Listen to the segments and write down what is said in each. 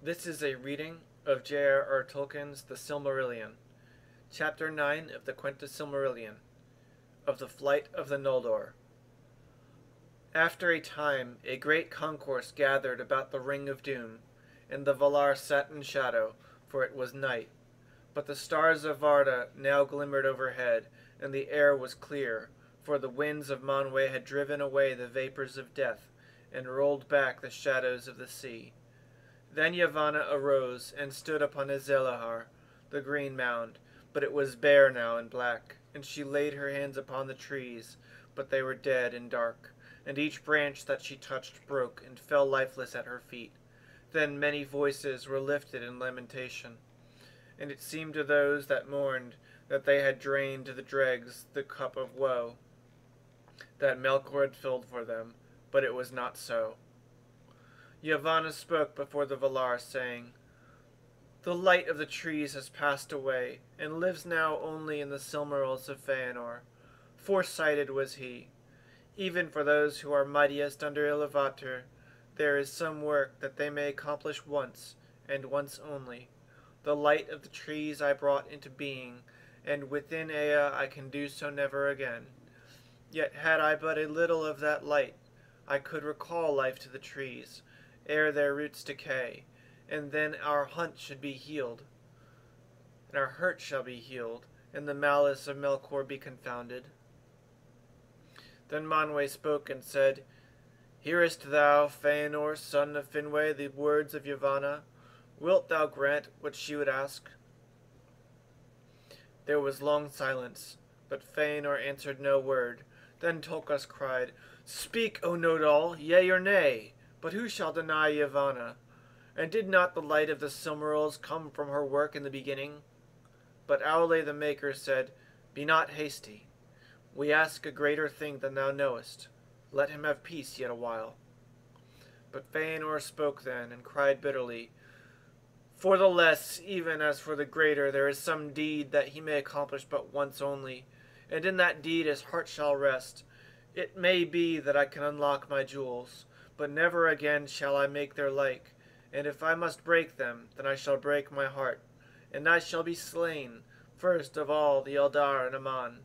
This is a reading of J.R.R. Tolkien's The Silmarillion, Chapter 9 of the Quintus Silmarillion, of the Flight of the Noldor. After a time, a great concourse gathered about the Ring of Doom, and the Valar sat in shadow, for it was night. But the stars of Varda now glimmered overhead, and the air was clear, for the winds of Manwë had driven away the vapors of death, and rolled back the shadows of the sea. Then Yavanna arose and stood upon Azellahar, the green mound, but it was bare now and black, and she laid her hands upon the trees, but they were dead and dark, and each branch that she touched broke and fell lifeless at her feet. Then many voices were lifted in lamentation, and it seemed to those that mourned that they had drained to the dregs the cup of woe that Melkor had filled for them, but it was not so. Yavanna spoke before the Valar, saying, "The light of the trees has passed away, and lives now only in the Silmarils of Feanor. Foresighted was he. Even for those who are mightiest under Iluvatar, there is some work that they may accomplish once, and once only. The light of the trees I brought into being, and within Ea I can do so never again. Yet had I but a little of that light, I could recall life to the trees, ere their roots decay, and then our hunt should be healed, and our hurt shall be healed, and the malice of Melkor be confounded." Then Manwë spoke and said, "Hearest thou, Feanor, son of Finwë, the words of Yavanna? Wilt thou grant what she would ask?" There was long silence, but Feanor answered no word. Then Tolkas cried, "Speak, O Nodal, yea or nay! But who shall deny Yavanna? And did not the light of the Silmarils come from her work in the beginning?" But Aule the Maker said, "Be not hasty. We ask a greater thing than thou knowest. Let him have peace yet a while." But Feanor spoke then, and cried bitterly, "For the less, even as for the greater, there is some deed that he may accomplish but once only, and in that deed his heart shall rest. It may be that I can unlock my jewels, but never again shall I make their like, and if I must break them, then I shall break my heart, and I shall be slain, first of all the Eldar and Aman."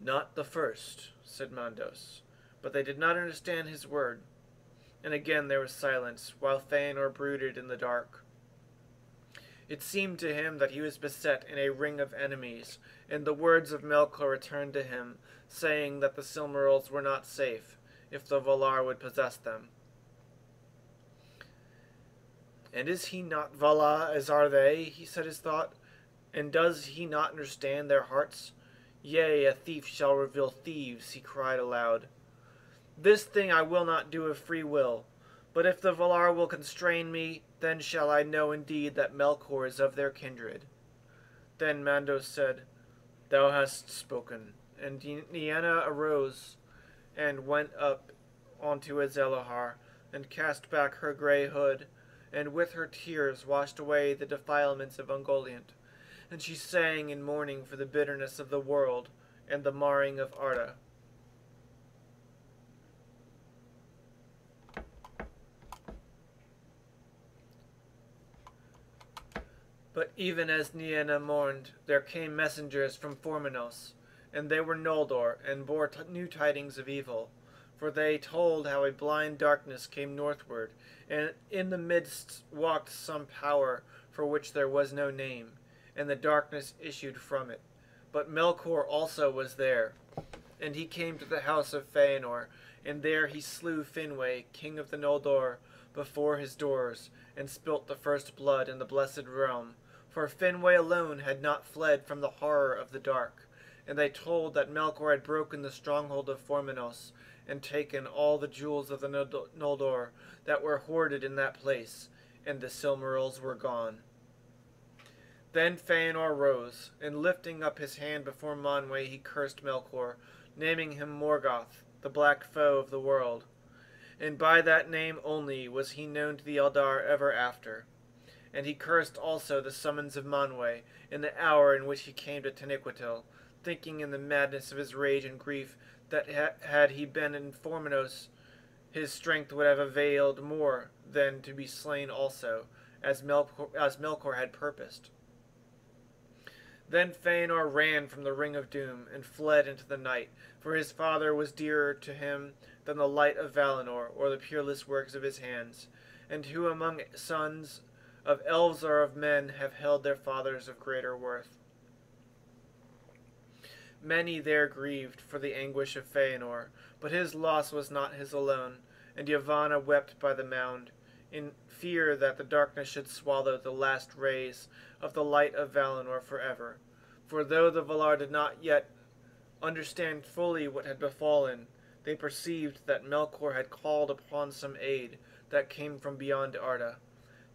"Not the first," said Mandos, but they did not understand his word, and again there was silence, while Feanor brooded in the dark. It seemed to him that he was beset in a ring of enemies, and the words of Melkor returned to him, saying that the Silmarils were not safe, if the Valar would possess them. "And is he not Vala as are they?" he said his thought. "And does he not understand their hearts? Yea, a thief shall reveal thieves," he cried aloud. "This thing I will not do of free will, but if the Valar will constrain me, then shall I know indeed that Melkor is of their kindred." Then Mandos said, "Thou hast spoken." And Nienna arose and went up onto Azellahar, and cast back her grey hood, and with her tears washed away the defilements of Ungoliant, and she sang in mourning for the bitterness of the world and the marring of Arda. But even as Nienna mourned, there came messengers from Formenos, and they were Noldor, and bore new tidings of evil. For they told how a blind darkness came northward, and in the midst walked some power for which there was no name, and the darkness issued from it. But Melkor also was there, and he came to the house of Feanor, and there he slew Finwë, king of the Noldor, before his doors, and spilt the first blood in the blessed realm. For Finwë alone had not fled from the horror of the dark, and they told that Melkor had broken the stronghold of Formenos, and taken all the jewels of the Noldor that were hoarded in that place, and the Silmarils were gone. Then Feanor rose, and lifting up his hand before Manwë he cursed Melkor, naming him Morgoth, the black foe of the world. And by that name only was he known to the Eldar ever after. And he cursed also the summons of Manwë, in the hour in which he came to Taniquetil, thinking in the madness of his rage and grief that had he been in Formenos, his strength would have availed more than to be slain also, as Melkor had purposed. Then Fëanor ran from the Ring of Doom and fled into the night, for his father was dearer to him than the light of Valinor or the peerless works of his hands. And who among sons of elves or of men have held their fathers of greater worth? Many there grieved for the anguish of Fëanor, but his loss was not his alone, and Yavanna wept by the mound, in fear that the darkness should swallow the last rays of the light of Valinor forever. For though the Valar did not yet understand fully what had befallen, they perceived that Melkor had called upon some aid that came from beyond Arda.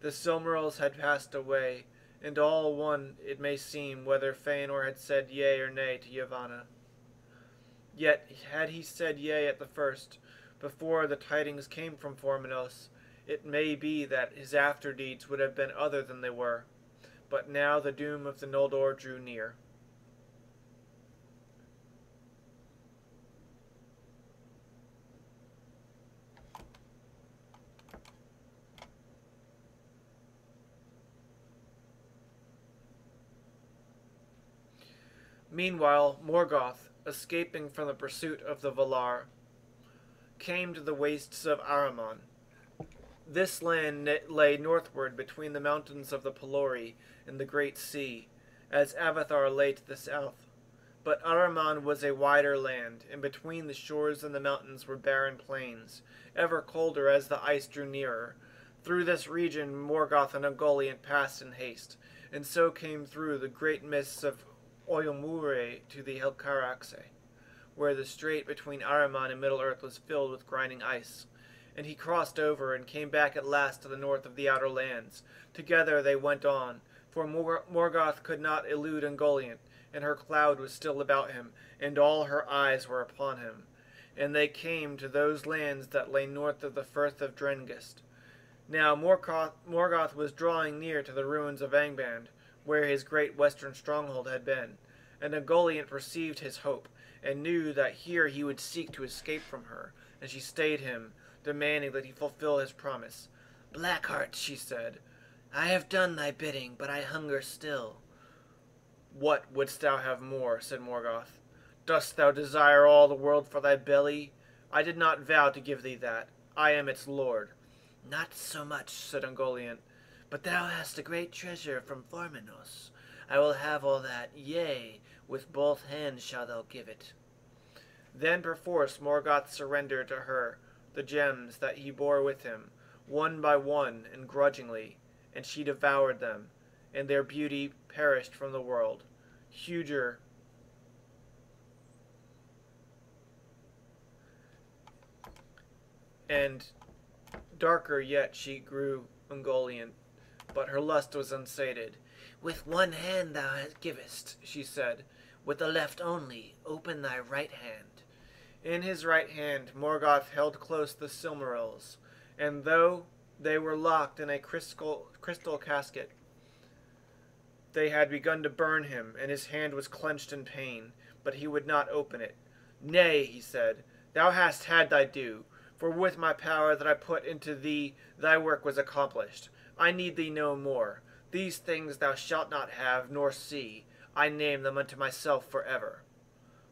The Silmarils had passed away, and all one it may seem whether Fëanor had said yea or nay to Yavanna. Yet had he said yea at the first, before the tidings came from Formenos, it may be that his after-deeds would have been other than they were. But now the doom of the Noldor drew near. Meanwhile, Morgoth, escaping from the pursuit of the Valar, came to the wastes of Ahriman. This land lay northward between the mountains of the Pelori and the Great Sea, as Avathar lay to the south. But Ahriman was a wider land, and between the shores and the mountains were barren plains, ever colder as the ice drew nearer. Through this region Morgoth and Ungoliant passed in haste, and so came through the great mists of Oyomure to the Helcaraxe, where the strait between Ahriman and Middle-earth was filled with grinding ice. And he crossed over and came back at last to the north of the outer lands. Together they went on, for Morgoth could not elude Ungoliant, and her cloud was still about him, and all her eyes were upon him. And they came to those lands that lay north of the Firth of Drengist. Now Morgoth was drawing near to the ruins of Angband, where his great western stronghold had been, and Ungoliant perceived his hope, and knew that here he would seek to escape from her, and she stayed him, demanding that he fulfill his promise. "Blackheart," she said, "I have done thy bidding, but I hunger still." "What, wouldst thou have more?" said Morgoth. "Dost thou desire all the world for thy belly? I did not vow to give thee that. I am its lord." "Not so much," said Ungoliant, "but thou hast a great treasure from Formenos. I will have all that, yea, with both hands shalt thou give it." Then perforce Morgoth surrendered to her the gems that he bore with him, one by one and grudgingly, and she devoured them, and their beauty perished from the world. Huger and darker yet she grew, Ungoliant, but her lust was unsated. "With one hand thou givest," she said. "With the left only. Open thy right hand." In his right hand Morgoth held close the Silmarils, and though they were locked in a crystal casket, they had begun to burn him, and his hand was clenched in pain, but he would not open it. "Nay," he said, "thou hast had thy due, for with my power that I put into thee thy work was accomplished. I need thee no more. These things thou shalt not have, nor see. I name them unto myself forever."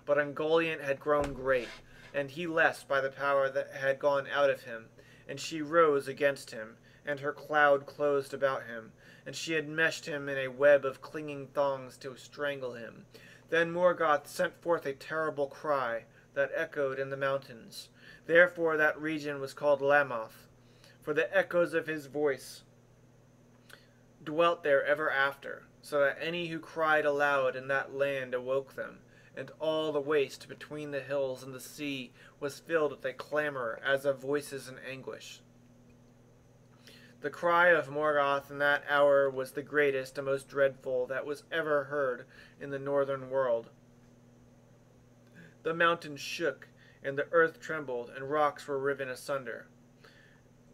But Ungoliant had grown great, and he less by the power that had gone out of him, and she rose against him, and her cloud closed about him, and she had meshed him in a web of clinging thongs to strangle him. Then Morgoth sent forth a terrible cry that echoed in the mountains. Therefore that region was called Lamoth, for the echoes of his voice dwelt there ever after, so that any who cried aloud in that land awoke them, and all the waste between the hills and the sea was filled with a clamor as of voices in anguish. The cry of Morgoth in that hour was the greatest and most dreadful that was ever heard in the northern world. The mountains shook, and the earth trembled, and rocks were riven asunder.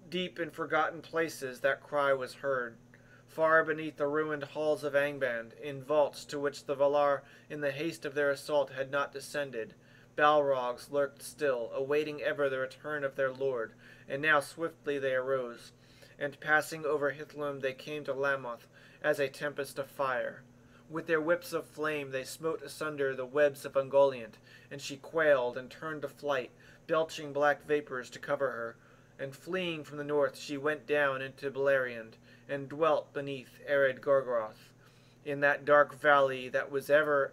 Deep in forgotten places that cry was heard, far beneath the ruined halls of Angband, in vaults to which the Valar in the haste of their assault had not descended, Balrogs lurked still, awaiting ever the return of their lord, and now swiftly they arose. and passing over Hithlum they came to Lamoth as a tempest of fire. With their whips of flame they smote asunder the webs of Ungoliant, and she quailed and turned to flight, belching black vapors to cover her. And fleeing from the north she went down into Beleriand, and dwelt beneath arid Gorgoroth, in that dark valley that was ever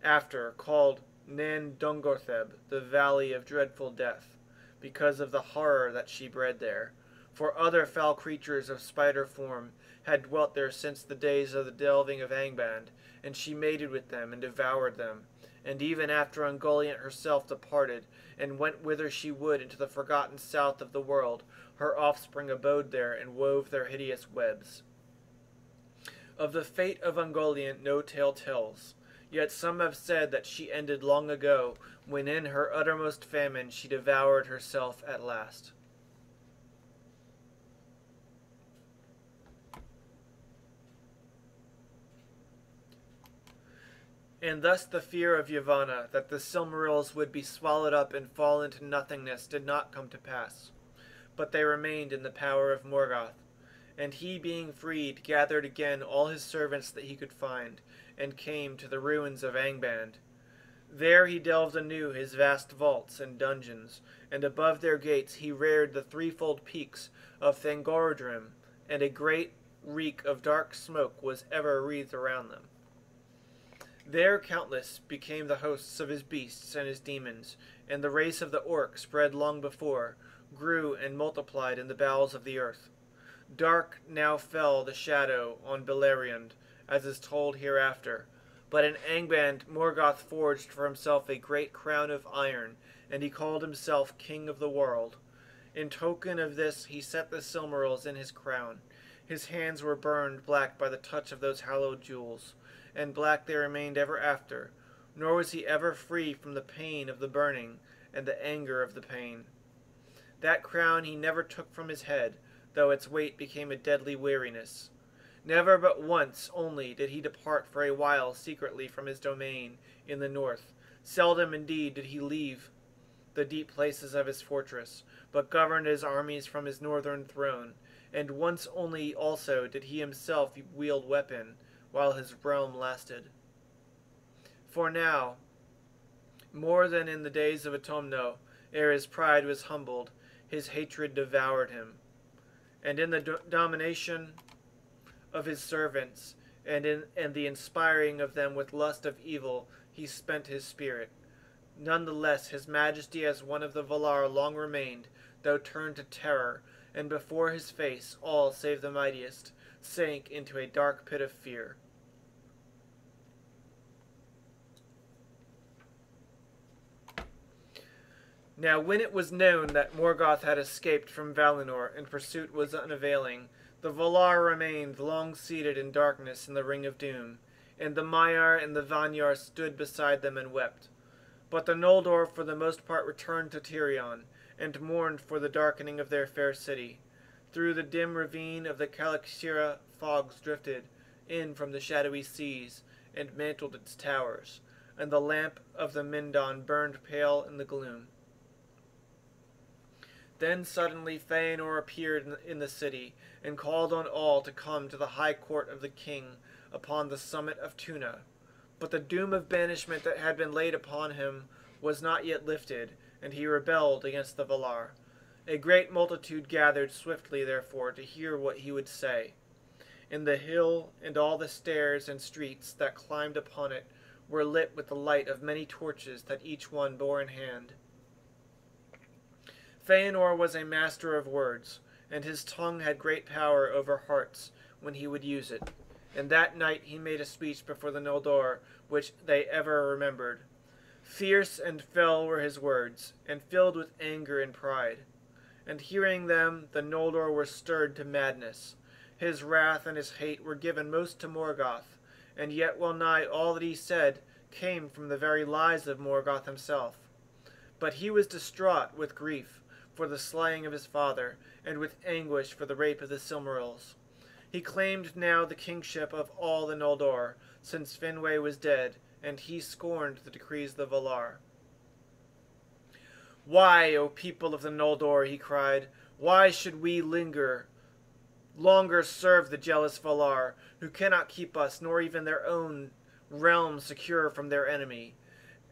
after called Nan Dungortheb, the Valley of Dreadful Death, because of the horror that she bred there. For other foul creatures of spider form had dwelt there since the days of the delving of Angband, and she mated with them and devoured them. And even after Ungoliant herself departed, and went whither she would into the forgotten south of the world, her offspring abode there and wove their hideous webs. Of the fate of Ungoliant no tale tells, yet some have said that she ended long ago, when in her uttermost famine she devoured herself at last. And thus the fear of Yavanna, that the Silmarils would be swallowed up and fall into nothingness, did not come to pass, but they remained in the power of Morgoth. And he, being freed, gathered again all his servants that he could find, and came to the ruins of Angband. There he delved anew his vast vaults and dungeons, and above their gates he reared the threefold peaks of Thangorodrim, and a great reek of dark smoke was ever wreathed around them. There countless became the hosts of his beasts and his demons, and the race of the orc, spread long before, grew and multiplied in the bowels of the earth. Dark now fell the shadow on Beleriand, as is told hereafter, but in Angband Morgoth forged for himself a great crown of iron, and he called himself King of the World. In token of this he set the Silmarils in his crown. His hands were burned black by the touch of those hallowed jewels, and black they remained ever after, nor was he ever free from the pain of the burning and the anger of the pain. That crown he never took from his head, though its weight became a deadly weariness. Never but once only did he depart for a while secretly from his domain in the north. Seldom indeed did he leave the deep places of his fortress, but governed his armies from his northern throne, and once only also did he himself wield weapon, while his realm lasted. For now, more than in the days of Autumno, ere his pride was humbled, his hatred devoured him. And in the domination of his servants, and in the inspiring of them with lust of evil, he spent his spirit. None the less his majesty as one of the Valar long remained, though turned to terror, and before his face all save the mightiest sank into a dark pit of fear. Now when it was known that Morgoth had escaped from Valinor and pursuit was unavailing, the Valar remained long seated in darkness in the Ring of Doom, and the Maiar and the Vanyar stood beside them and wept. But the Noldor for the most part returned to Tirion, and mourned for the darkening of their fair city. Through the dim ravine of the Calaxira fogs drifted in from the shadowy seas, and mantled its towers, and the lamp of the Mindon burned pale in the gloom. Then suddenly Feanor appeared in the city, and called on all to come to the high court of the king upon the summit of Tuna. But the doom of banishment that had been laid upon him was not yet lifted, and he rebelled against the Valar. A great multitude gathered swiftly, therefore, to hear what he would say. And the hill and all the stairs and streets that climbed upon it were lit with the light of many torches that each one bore in hand. Feanor was a master of words, and his tongue had great power over hearts when he would use it. And that night he made a speech before the Noldor, which they ever remembered. Fierce and fell were his words, and filled with anger and pride. And hearing them, the Noldor were stirred to madness. His wrath and his hate were given most to Morgoth, and yet well nigh all that he said came from the very lies of Morgoth himself. But he was distraught with grief for the slaying of his father, and with anguish for the rape of the Silmarils. He claimed now the kingship of all the Noldor, since Finwë was dead, and he scorned the decrees of the Valar. "Why, O people of the Noldor," he cried, "why should we linger longer serve the jealous Valar, who cannot keep us nor even their own realm secure from their enemy.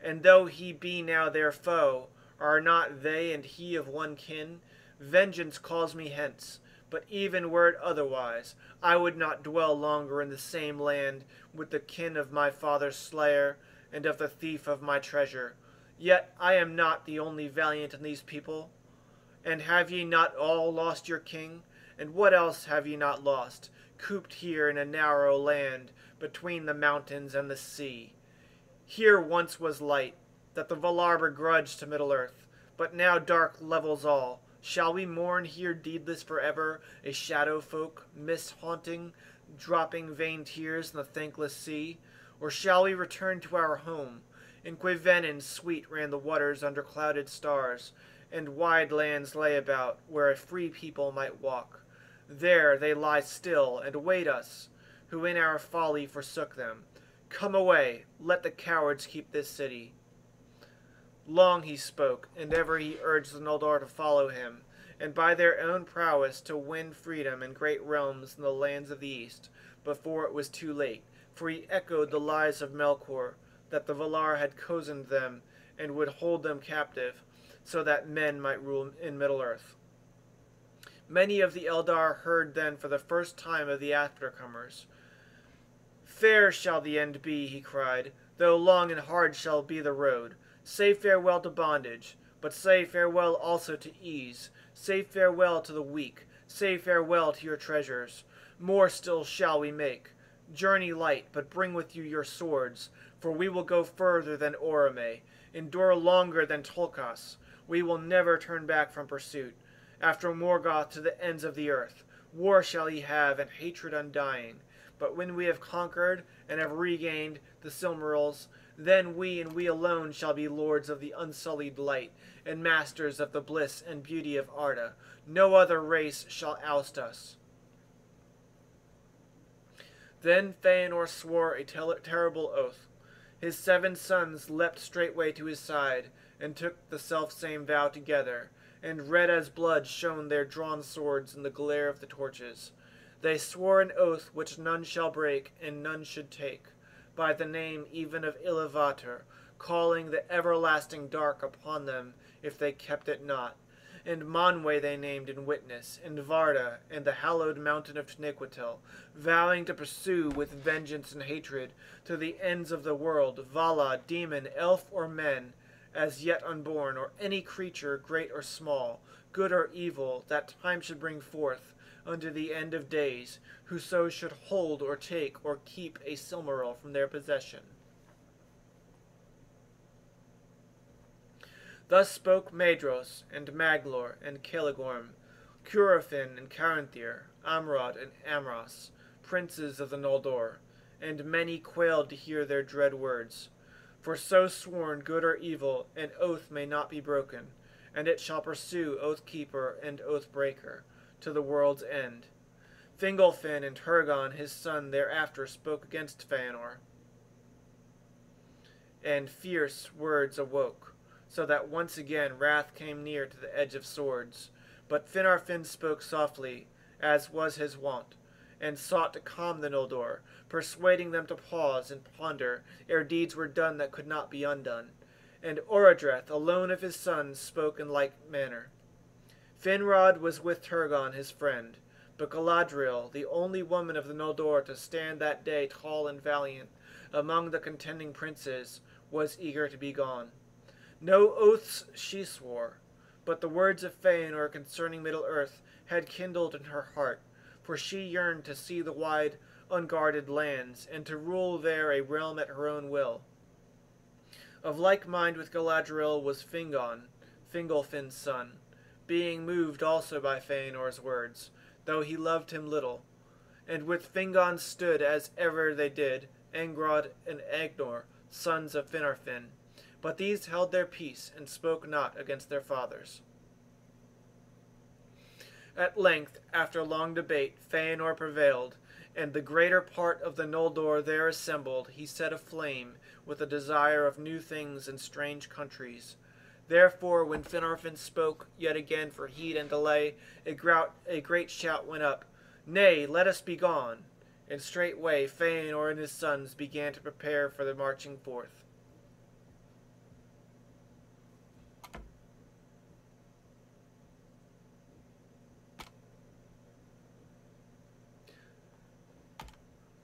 And though he be now their foe, are not they and he of one kin? Vengeance calls me hence, but even were it otherwise, I would not dwell longer in the same land with the kin of my father's slayer, and of the thief of my treasure. Yet I am not the only valiant in these people. And have ye not all lost your king? And what else have ye not lost, cooped here in a narrow land, between the mountains and the sea? Here once was light, that the Valar begrudged to Middle-earth, but now dark levels all. Shall we mourn here deedless forever, a shadow folk, mist-haunting, dropping vain tears in the thankless sea? Or shall we return to our home? In Quevenin sweet ran the waters under clouded stars, and wide lands lay about, where a free people might walk. There they lie still, and await us, who in our folly forsook them. Come away, let the cowards keep this city. Long he spoke, and ever he urged the Noldor to follow him, and by their own prowess to win freedom in great realms in the lands of the east, before it was too late, for he echoed the lies of Melkor, that the Valar had cozened them, and would hold them captive, so that men might rule in Middle-earth. Many of the Eldar heard then for the first time of the aftercomers. Fair shall the end be, he cried, though long and hard shall be the road. Say farewell to bondage, but say farewell also to ease. Say farewell to the weak. Say farewell to your treasures. More still shall we make. Journey light, but bring with you your swords, for we will go further than Orome, endure longer than Tolkas. We will never turn back from pursuit. After Morgoth to the ends of the earth, war shall he have, and hatred undying. But when we have conquered, and have regained the Silmarils, then we and we alone shall be lords of the unsullied light, and masters of the bliss and beauty of Arda. No other race shall oust us. Then Fëanor swore a terrible oath. His 7 sons leapt straightway to his side, and took the selfsame vow together, and red as blood shone their drawn swords in the glare of the torches. They swore an oath which none shall break, and none should take, by the name even of Iluvatar, calling the everlasting dark upon them if they kept it not. And Manwë they named in witness, and Varda, and the hallowed mountain of Taniquetil, vowing to pursue with vengeance and hatred to the ends of the world Vala, demon, elf, or men, as yet unborn, or any creature, great or small, good or evil, that time should bring forth, unto the end of days, whoso should hold or take or keep a Silmaril from their possession. Thus spoke Maedhros, and Maglor, and Celegorm, Curufin, and Caranthir, Amrod, and Amras, princes of the Noldor, and many quailed to hear their dread words. For so sworn, good or evil, an oath may not be broken, and it shall pursue oath-keeper and oath-breaker, to the world's end. Fingolfin and Turgon his son thereafter spoke against Fëanor, and fierce words awoke, so that once again wrath came near to the edge of swords. But Finarfin spoke softly, as was his wont, and sought to calm the Noldor, persuading them to pause and ponder ere deeds were done that could not be undone. And Orodreth, alone of his sons, spoke in like manner. Finrod was with Turgon his friend, but Galadriel, the only woman of the Noldor to stand that day tall and valiant among the contending princes, was eager to be gone. No oaths she swore, but the words of Fëanor concerning Middle-earth had kindled in her heart, for she yearned to see the wide, unguarded lands, and to rule there a realm at her own will. Of like mind with Galadriel was Fingon, Fingolfin's son, being moved also by Fëanor's words, though he loved him little. And with Fingon stood, as ever they did, Angrod and Agnor, sons of Finarfin, but these held their peace, and spoke not against their fathers. At length, after long debate, Fëanor prevailed, and the greater part of the Noldor there assembled he set aflame with a desire of new things and strange countries. Therefore, when Finarfin spoke yet again for heed and delay, a great shout went up, Nay, let us be gone. And straightway Fëanor and his sons began to prepare for the marching forth.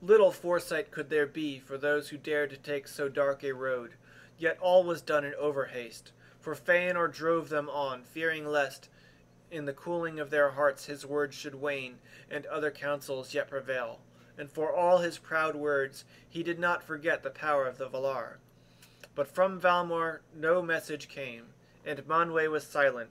Little foresight could there be for those who dared to take so dark a road, yet all was done in overhaste, for Fëanor drove them on, fearing lest, in the cooling of their hearts, his words should wane, and other counsels yet prevail. And for all his proud words, he did not forget the power of the Valar. But from Valmor no message came, and Manwë was silent.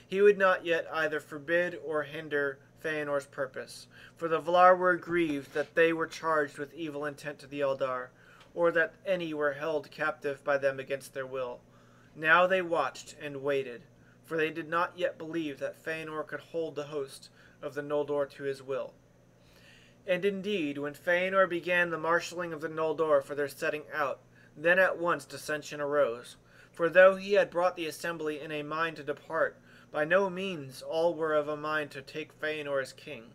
He would not yet either forbid or hinder Fëanor's purpose, for the Valar were grieved that they were charged with evil intent to the Eldar, or that any were held captive by them against their will. Now they watched and waited, for they did not yet believe that Fëanor could hold the host of the Noldor to his will. And indeed, when Fëanor began the marshalling of the Noldor for their setting out, then at once dissension arose. For though he had brought the assembly in a mind to depart, by no means all were of a mind to take Fëanor as king.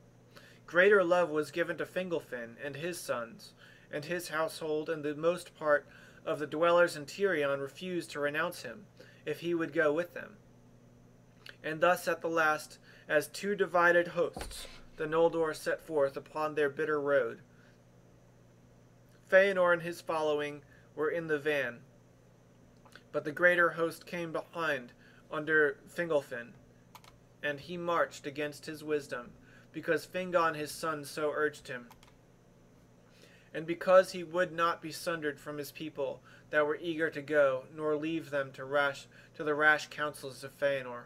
Greater love was given to Fingolfin and his sons, and his household, and the most part of the dwellers in Tirion refused to renounce him, if he would go with them. And thus at the last, as two divided hosts, the Noldor set forth upon their bitter road. Fëanor and his following were in the van, but the greater host came behind under Fingolfin, and he marched against his wisdom, because Fingon his son so urged him, and because he would not be sundered from his people that were eager to go, nor leave them to the rash counsels of Fëanor.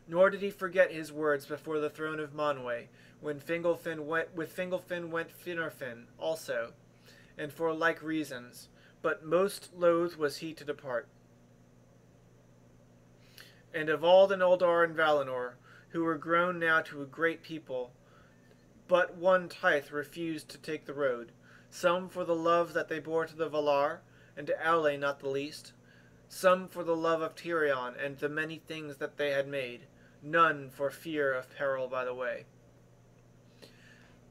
Nor did he forget his words before the throne of Manwë, when Fingolfin went Finarfin also, and for like reasons, but most loath was he to depart. And of all the Noldor and Valinor, who were grown now to a great people, but one tithe refused to take the road, some for the love that they bore to the Valar, and to Aule not the least, some for the love of Tirion and the many things that they had made, none for fear of peril by the way.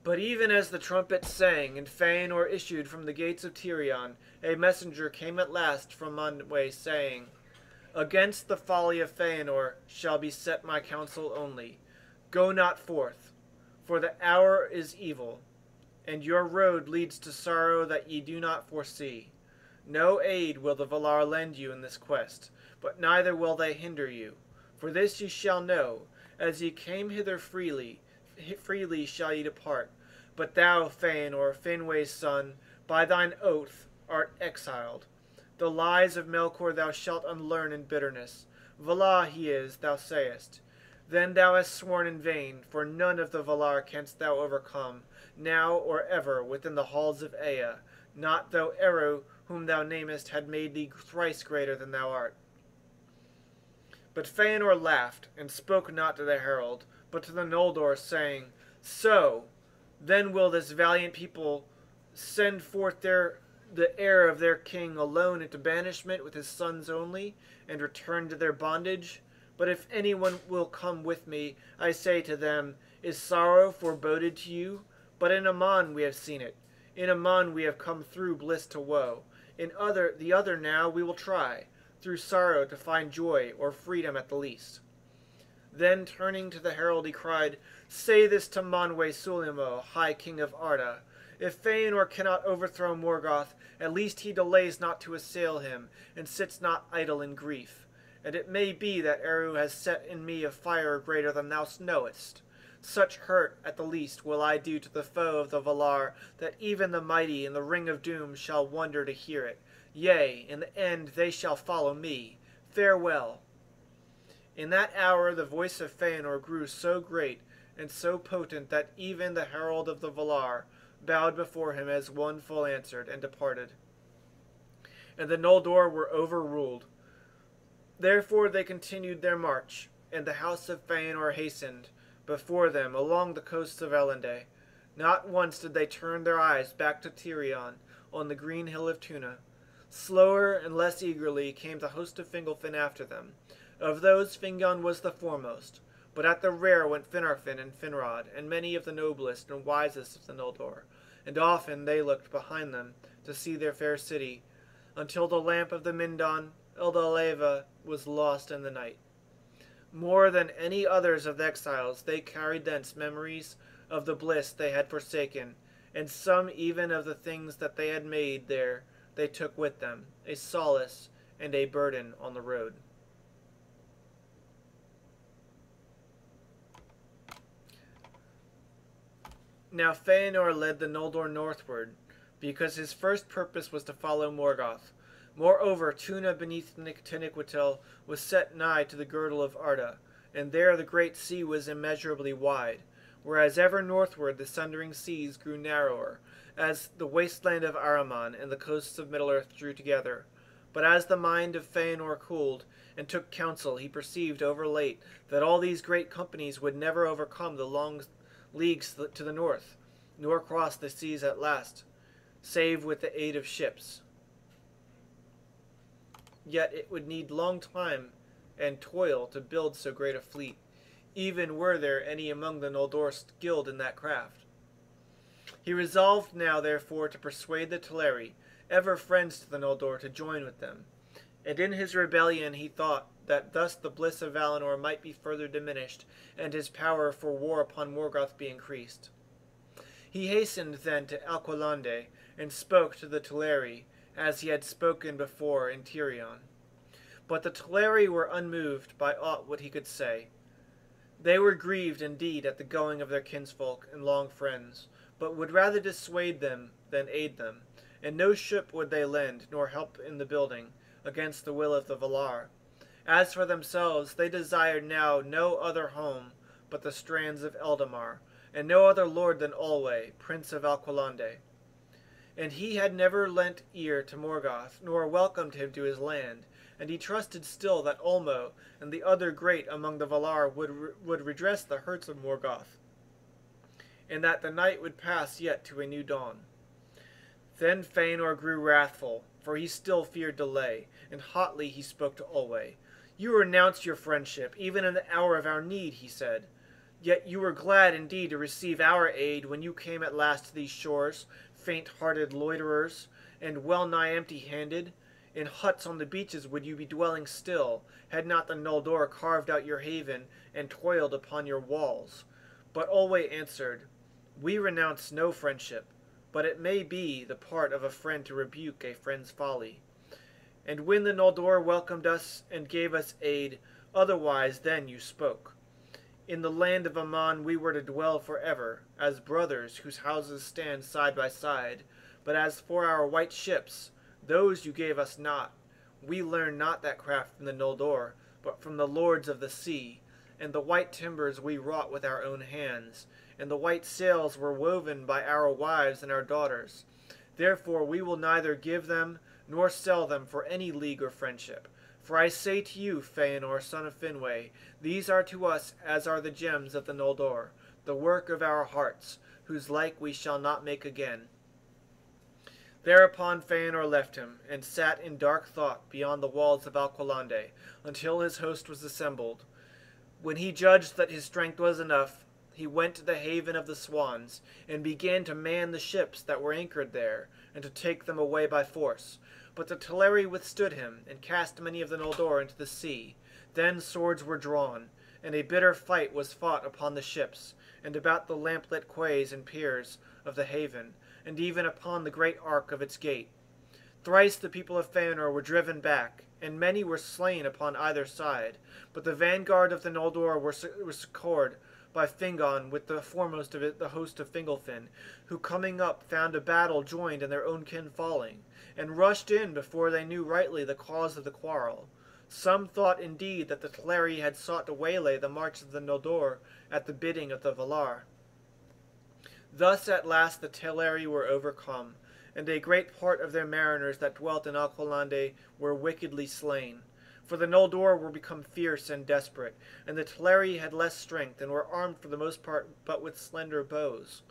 But even as the trumpets sang and Fëanor issued from the gates of Tirion, a messenger came at last from Manwë, saying, Against the folly of Fëanor shall be set my counsel only. Go not forth, for the hour is evil, and your road leads to sorrow that ye do not foresee. No aid will the Valar lend you in this quest, but neither will they hinder you. For this ye shall know, as ye came hither freely shall ye depart. But thou, Fëanor, Finwë's son, by thine oath art exiled. The lies of Melkor thou shalt unlearn in bitterness. Valar he is, thou sayest. Then thou hast sworn in vain, for none of the Valar canst thou overcome, now or ever, within the halls of Ea, not though Eru, whom thou namest, had made thee thrice greater than thou art. But Fëanor laughed, and spoke not to the herald, but to the Noldor, saying, So, then will this valiant people send forth the heir of their king alone into banishment with his sons only, and return to their bondage? But if anyone will come with me, I say to them, Is sorrow foreboded to you? But in Aman we have seen it. In Aman we have come through bliss to woe. In the other now we will try, through sorrow to find joy, or freedom at the least. Then turning to the herald he cried, Say this to Manwë Sulimo, High King of Arda. If Fëanor cannot overthrow Morgoth, at least he delays not to assail him, and sits not idle in grief. And it may be that Eru has set in me a fire greater than thou knowest. Such hurt, at the least, will I do to the foe of the Valar, that even the mighty in the Ring of Doom shall wonder to hear it. Yea, in the end they shall follow me. Farewell. In that hour the voice of Fëanor grew so great and so potent that even the herald of the Valar bowed before him as one full answered, and departed. And the Noldor were overruled. Therefore they continued their march, and the house of Fëanor hastened before them along the coasts of Elendë. Not once did they turn their eyes back to Tirion on the green hill of Tuna. Slower and less eagerly came the host of Fingolfin after them. Of those Fingon was the foremost, But at the rear went Finarfin and Finrod, and many of the noblest and wisest of the Noldor, and often they looked behind them to see their fair city, until the lamp of the Mindon Eldaleva was lost in the night. More than any others of the exiles, they carried thence memories of the bliss they had forsaken, and some even of the things that they had made there they took with them, a solace and a burden on the road. Now Fëanor led the Noldor northward, because his first purpose was to follow Morgoth. Moreover, Tuna beneath Taniquetil was set nigh to the girdle of Arda, and there the great sea was immeasurably wide, whereas ever northward the sundering seas grew narrower, as the wasteland of Ahriman and the coasts of Middle-earth drew together. But as the mind of Fëanor cooled, and took counsel, he perceived overlate that all these great companies would never overcome the long leagues to the north, nor cross the seas at last, save with the aid of ships. Yet it would need long time and toil to build so great a fleet, even were there any among the Noldor skilled in that craft. He resolved now, therefore, to persuade the Teleri, ever friends to the Noldor, to join with them. And in his rebellion he thought that thus the bliss of Valinor might be further diminished, and his power for war upon Morgoth be increased. He hastened then to Alqualande, and spoke to the Teleri, as he had spoken before in Tirion. But the Teleri were unmoved by aught what he could say. They were grieved indeed at the going of their kinsfolk and long friends, but would rather dissuade them than aid them, and no ship would they lend, nor help in the building, against the will of the Valar. As for themselves, they desired now no other home but the strands of Eldamar, and no other lord than Olwe, prince of Alqualande. And he had never lent ear to Morgoth, nor welcomed him to his land, and he trusted still that Ulmo and the other great among the Valar would redress the hurts of Morgoth, and that the night would pass yet to a new dawn. Then Fëanor grew wrathful, for he still feared delay, and hotly he spoke to Olwe. You renounced your friendship, even in the hour of our need, he said. Yet you were glad indeed to receive our aid when you came at last to these shores, faint-hearted loiterers, and well-nigh empty-handed. In huts on the beaches would you be dwelling still, had not the Noldor carved out your haven and toiled upon your walls. But Olwe answered, We renounce no friendship, but it may be the part of a friend to rebuke a friend's folly. And when the Noldor welcomed us and gave us aid, otherwise then you spoke. In the land of Aman we were to dwell forever, as brothers whose houses stand side by side. But as for our white ships, those you gave us not. We learned not that craft from the Noldor, but from the lords of the sea. And the white timbers we wrought with our own hands, and the white sails were woven by our wives and our daughters. Therefore we will neither give them nor sell them for any league or friendship. For I say to you, Fëanor, son of Finwë, these are to us as are the gems of the Noldor, the work of our hearts, whose like we shall not make again. Thereupon Fëanor left him, and sat in dark thought beyond the walls of Alqualande, until his host was assembled. When he judged that his strength was enough, he went to the haven of the swans, and began to man the ships that were anchored there, and to take them away by force. But the Teleri withstood him, and cast many of the Noldor into the sea. Then swords were drawn, and a bitter fight was fought upon the ships, and about the lamplit quays and piers of the haven, and even upon the great arch of its gate. Thrice the people of Fëanor were driven back, and many were slain upon either side. But the vanguard of the Noldor were succored by Fingon with the foremost of it, the host of Fingolfin, who coming up found a battle joined and their own kin falling, and rushed in before they knew rightly the cause of the quarrel. Some thought indeed that the Teleri had sought to waylay the march of the Noldor at the bidding of the Valar. Thus at last the Teleri were overcome, and a great part of their mariners that dwelt in Alqualande were wickedly slain. For the Noldor were become fierce and desperate, and the Teleri had less strength, and were armed for the most part but with slender bows.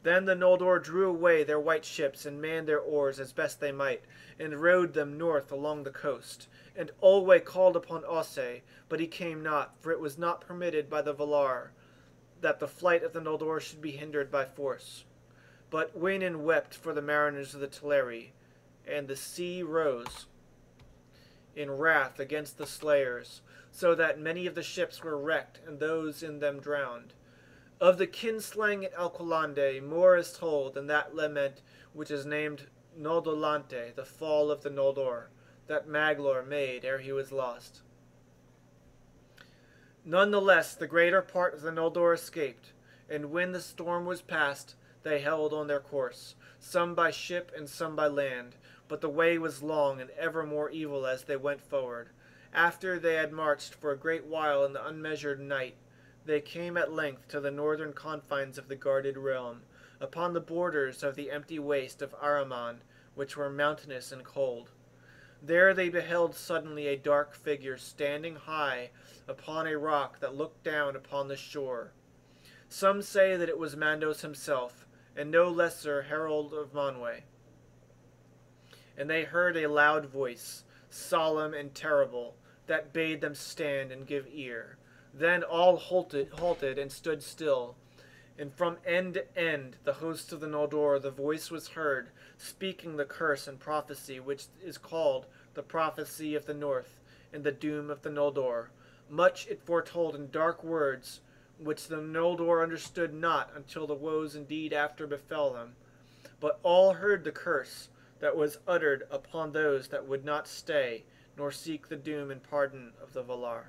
Then the Noldor drew away their white ships and manned their oars as best they might, and rowed them north along the coast. And Olwe called upon Osse, but he came not, for it was not permitted by the Valar that the flight of the Noldor should be hindered by force. But Wainin wept for the mariners of the Teleri, and the sea rose in wrath against the slayers, so that many of the ships were wrecked and those in them drowned. Of the kinslaying at Alqualande more is told than that lament which is named Noldolante, the fall of the Noldor, that Maglor made ere he was lost. None the less the greater part of the Noldor escaped, and when the storm was past, they held on their course, some by ship and some by land, but the way was long and ever more evil as they went forward. After they had marched for a great while in the unmeasured night, they came at length to the northern confines of the guarded realm, upon the borders of the empty waste of Ahriman, which were mountainous and cold. There they beheld suddenly a dark figure standing high upon a rock that looked down upon the shore. Some say that it was Mandos himself, and no lesser herald of Manwë. And they heard a loud voice, solemn and terrible, that bade them stand and give ear. Then all halted and stood still, and from end to end the hosts of the Noldor the voice was heard, speaking the curse and prophecy which is called the prophecy of the North, and the doom of the Noldor. Much it foretold in dark words, which the Noldor understood not until the woes indeed after befell them. But all heard the curse that was uttered upon those that would not stay, nor seek the doom and pardon of the Valar.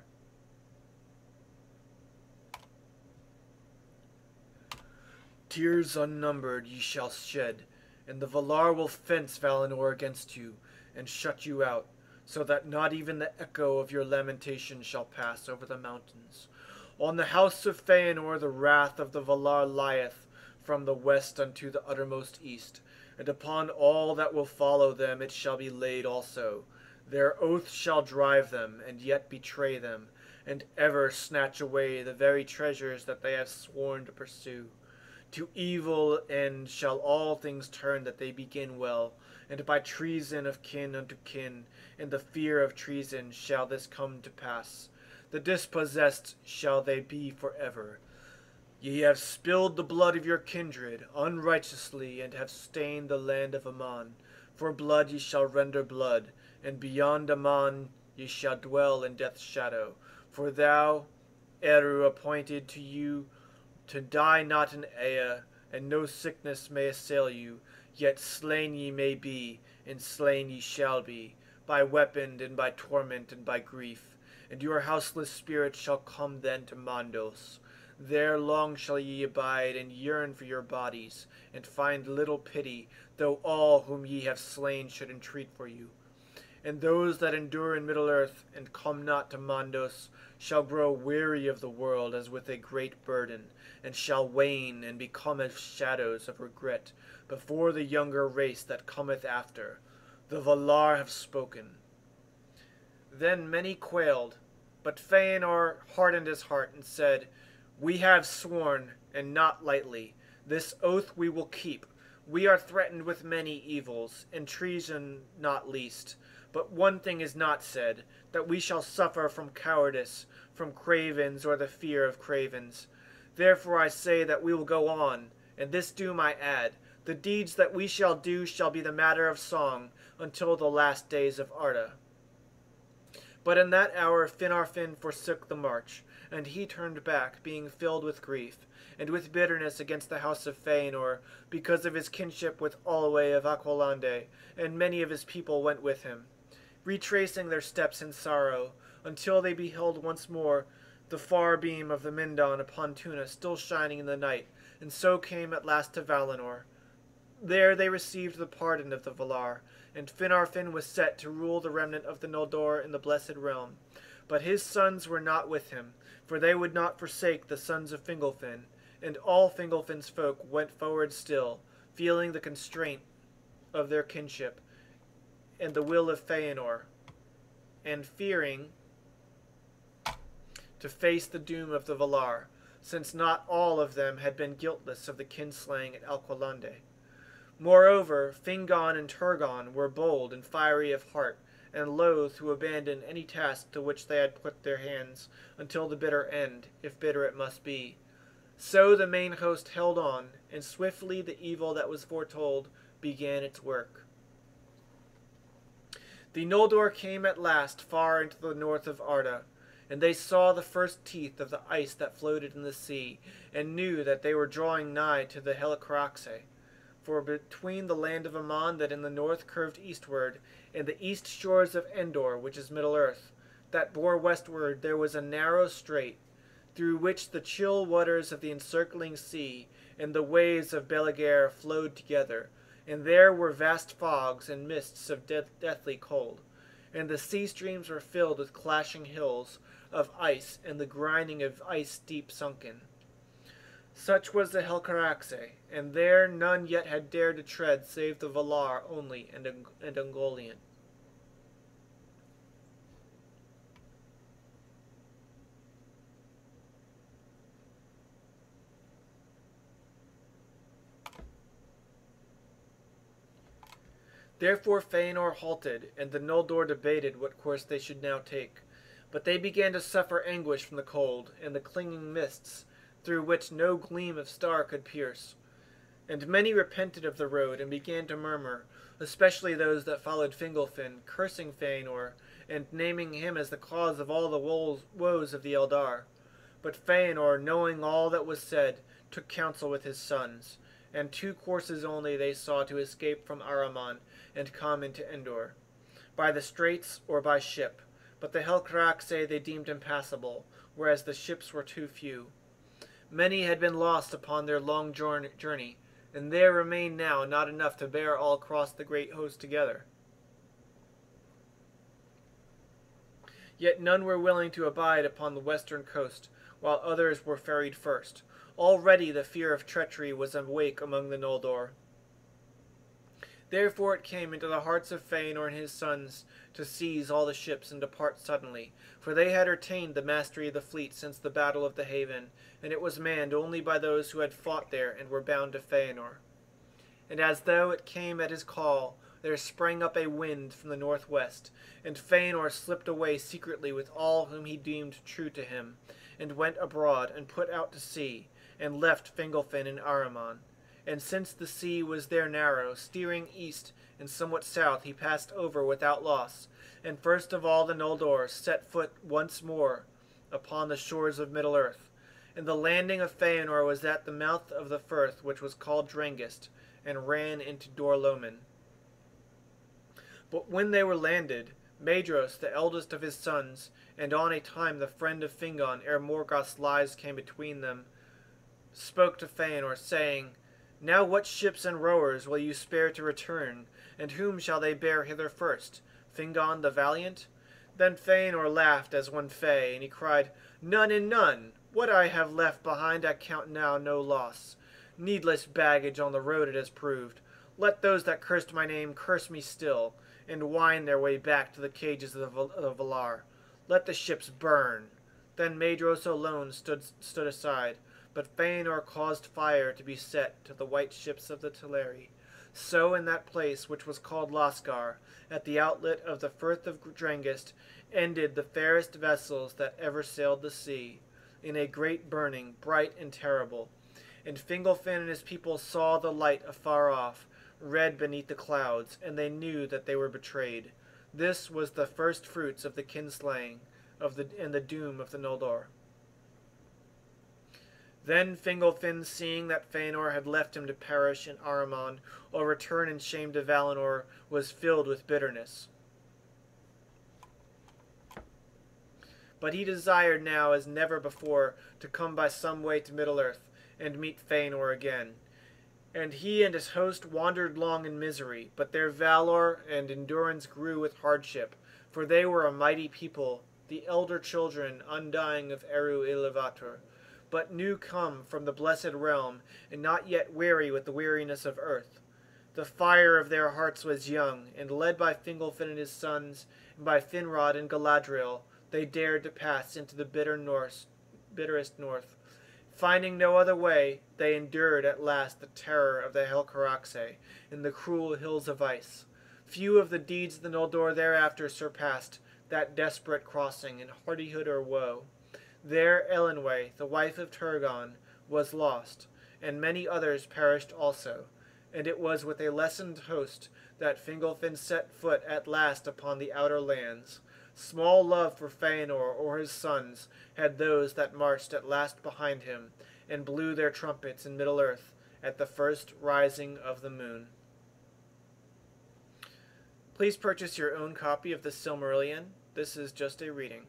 Tears unnumbered ye shall shed, and the Valar will fence Valinor against you, and shut you out, so that not even the echo of your lamentation shall pass over the mountains. On the house of Feanor the wrath of the Valar lieth from the west unto the uttermost east, and upon all that will follow them it shall be laid also. Their oath shall drive them, and yet betray them, and ever snatch away the very treasures that they have sworn to pursue. To evil end shall all things turn that they begin well, and by treason of kin unto kin, and the fear of treason shall this come to pass. The dispossessed shall they be for ever. Ye have spilled the blood of your kindred unrighteously, and have stained the land of Aman. For blood ye shall render blood, and beyond Aman ye shall dwell in death's shadow. For thou, Eru, appointed to you to die not in Ea, and no sickness may assail you, yet slain ye may be, and slain ye shall be, by weapon and by torment and by grief. And your houseless spirit shall come then to Mandos. There long shall ye abide, and yearn for your bodies, and find little pity, though all whom ye have slain should entreat for you. And those that endure in Middle-earth, and come not to Mandos, shall grow weary of the world as with a great burden, and shall wane and become as shadows of regret before the younger race that cometh after. The Valar have spoken. Then many quailed, but Feanor hardened his heart and said, We have sworn, and not lightly. This oath we will keep. We are threatened with many evils, and treason not least. But one thing is not said, that we shall suffer from cowardice, from cravens, or the fear of cravens. Therefore I say that we will go on, and this doom I add, the deeds that we shall do shall be the matter of song, until the last days of Arda. But in that hour Finarfin forsook the march, and he turned back, being filled with grief, and with bitterness against the house of Feanor, because of his kinship with Olwe of Aqualande, and many of his people went with him, retracing their steps in sorrow, until they beheld once more the far beam of the Mindon upon Tuna still shining in the night, and so came at last to Valinor. There they received the pardon of the Valar, and Finarfin was set to rule the remnant of the Noldor in the Blessed Realm. But his sons were not with him, for they would not forsake the sons of Fingolfin, and all Fingolfin's folk went forward still, feeling the constraint of their kinship, and the will of Feanor, and fearing to face the doom of the Valar. since not all of them had been guiltless of the kinslaying at Alqualande. Moreover, Fingon and Turgon were bold and fiery of heart, and loath to abandon any task to which they had put their hands until the bitter end, if bitter it must be. So the main host held on, and swiftly the evil that was foretold began its work. The Noldor came at last far into the north of Arda, and they saw the first teeth of the ice that floated in the sea, and knew that they were drawing nigh to the Helcaraxe. For between the land of Aman that in the north curved eastward, and the east shores of Endor, which is Middle-earth, that bore westward, there was a narrow strait, through which the chill waters of the encircling sea and the waves of Beligare flowed together, and there were vast fogs and mists of deathly cold, and the sea streams were filled with clashing hills of ice and the grinding of ice deep sunken. Such was the Helcaraxe, and there none yet had dared to tread save the Valar only and Ungoliant. Therefore Fëanor halted, and the Noldor debated what course they should now take. But they began to suffer anguish from the cold, and the clinging mists, through which no gleam of star could pierce. And many repented of the road, and began to murmur, especially those that followed Fingolfin, cursing Fëanor, and naming him as the cause of all the woes of the Eldar. But Fëanor, knowing all that was said, took counsel with his sons, and 2 courses only they saw to escape from Ahriman and come into Endor, by the straits or by ship. But the Helcaraxe they deemed impassable, whereas the ships were too few. Many had been lost upon their long journey, and there remained now not enough to bear all across the great host together. Yet none were willing to abide upon the western coast, while others were ferried first. Already the fear of treachery was awake among the Noldor. Therefore it came into the hearts of Fëanor and his sons to seize all the ships and depart suddenly, for they had attained the mastery of the fleet since the battle of the Haven, and it was manned only by those who had fought there and were bound to Fëanor. And as though it came at his call, there sprang up a wind from the northwest, and Fëanor slipped away secretly with all whom he deemed true to him, and went abroad and put out to sea, and left Fingolfin in Ahriman. And since the sea was there narrow, steering east and somewhat south, he passed over without loss, and first of all the Noldor set foot once more upon the shores of Middle-earth. And the landing of Fëanor was at the mouth of the firth which was called Drangist, and ran into Dor-lomin. But when they were landed, Maedhros, the eldest of his sons, and on a time the friend of Fingon, ere Morgoth's lies came between them, spoke to Fëanor, saying, Now what ships and rowers will you spare to return, and whom shall they bear hither first? Fingon the valiant? Then Fëanor laughed as one fey, and he cried, None and none! What I have left behind I count now no loss. Needless baggage on the road it has proved. Let those that cursed my name curse me still, and wind their way back to the cages of the Valar. Let the ships burn. Then Maedhros alone stood aside, but Fëanor caused fire to be set to the white ships of the Teleri. So in that place which was called Lascar, at the outlet of the Firth of Drangist, ended the fairest vessels that ever sailed the sea, in a great burning, bright and terrible. And Fingolfin and his people saw the light afar off, red beneath the clouds, and they knew that they were betrayed. This was the first fruits of the kinslaying and the doom of the Noldor. Then Fingolfin, seeing that Fëanor had left him to perish in Ahriman, or return in shame to Valinor, was filled with bitterness. But he desired now, as never before, to come by some way to Middle-earth, and meet Fëanor again. And he and his host wandered long in misery, but their valor and endurance grew with hardship, for they were a mighty people, the elder children undying of Eru Iluvatar, but new come from the blessed realm, and not yet weary with the weariness of earth. The fire of their hearts was young, and led by Fingolfin and his sons, and by Finrod and Galadriel, they dared to pass into the bitterest north. Finding no other way, they endured at last the terror of the Helcaraxe in the cruel hills of ice. Few of the deeds of the Noldor thereafter surpassed that desperate crossing in hardihood or woe. There Elenwe, the wife of Turgon, was lost, and many others perished also, and it was with a lessened host that Fingolfin set foot at last upon the outer lands. Small love for Feanor or his sons had those that marched at last behind him, and blew their trumpets in Middle-earth at the first rising of the moon. Please purchase your own copy of the Silmarillion. This is just a reading.